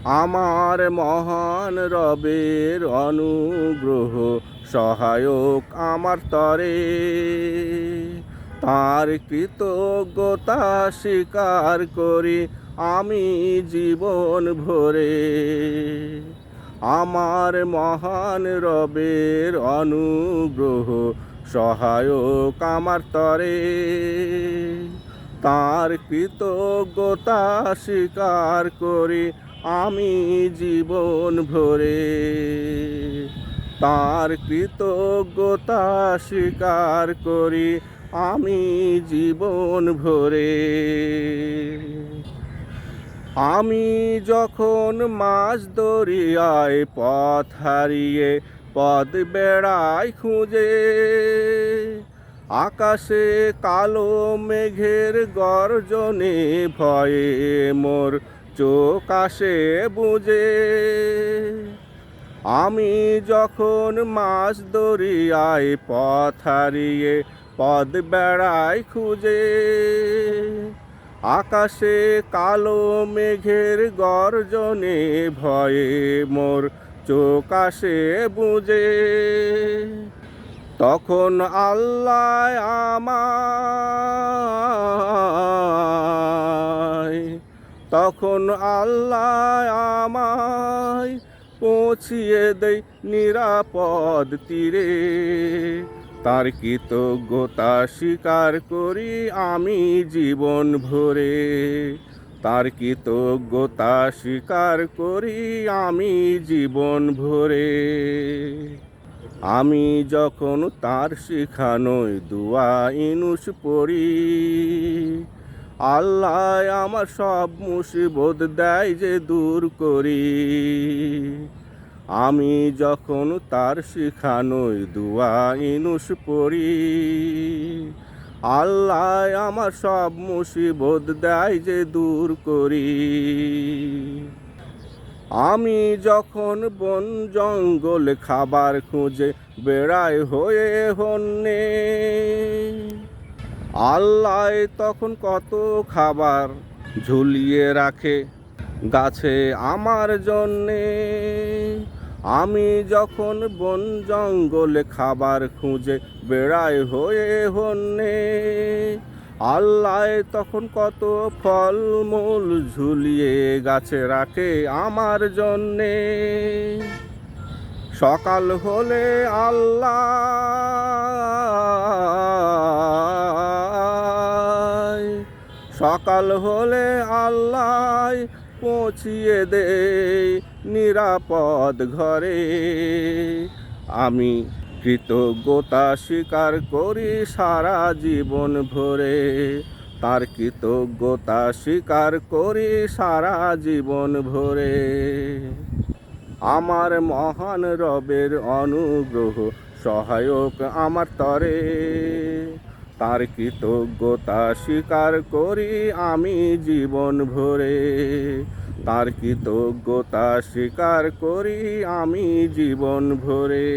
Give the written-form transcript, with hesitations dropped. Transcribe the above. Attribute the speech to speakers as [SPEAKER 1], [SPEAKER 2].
[SPEAKER 1] আমার মহান রবের অনুগ্রহ সহায়ক আমার তরে, তার কৃতজ্ঞতা স্বীকার করি আমি জীবন ভরে। আমার মহান রবের অনুগ্রহ সহায়ক আমার তরে, তার কৃতজ্ঞতা স্বীকার করি আমি জীবন ভরে। তার কৃতজ্ঞতা স্বীকার করি আমি জীবন ভরে। আমি যখন মাঝ দরিয়ায় পথ হারিয়ে পথ বেড়াই খুঁজে, আকাশে কালো মেঘের গর্জনে ভয়ে মোর চোখ আসে বুজে। আমি যখন মাঝ দরিয়ায় পথ হারিয়ে পথ বেড়াই খুঁজে, আকাশে কালো মেঘের গর্জনে ভয়ে মোর চোখ আসে বুজে। তখন আল্লাহ আমায় পৌঁছিয়ে দেয় নিরাপদ তীরে। তার কৃতজ্ঞতা স্বীকার করি আমি জীবন ভরে। তার কৃতজ্ঞতা স্বীকার করি আমি জীবন ভরে। আমি যখন তার শিখানোয় দুয়া ইনুস পড়ি, আল্লাহ আমার সব মুসিবত দেয় যে দূর করি। আমি যখন তার শিখানোয় দুয়া ইনুস পড়ি, আল্লাহ আমার সব মুসিবত দেয় যে দূর করি। আমি যখন বন জঙ্গল খাবার খুঁজে বেড়াই হয়ে হন্যে, আল্লাহ তখন কত খাবার ঝুলিয়ে রাখে গাছে আমার জন্যে। আমি যখন বন জঙ্গলে খাবার খুঁজে বেড়াই হয়ে হন্যে, আল্লাহ তখন কত ফলমূল ঝুলিয়ে গাছে রাখে আমার জন্যে। সকাল হলে আল্লাহ পৌঁছিয়ে দেয় নিরাপদ ঘরে। আমি কৃতজ্ঞতা স্বীকার করি সারা জীবন ভরে। তার কৃতজ্ঞতা স্বীকার করি সারা জীবন ভরে। আমার মহান রবের অনুগ্রহ সহায়ক আমার তরে, তার কৃতজ্ঞতা স্বীকার করি আমি জীবন ভরে। তার কৃতজ্ঞতা স্বীকার করি আমি জীবন ভরে।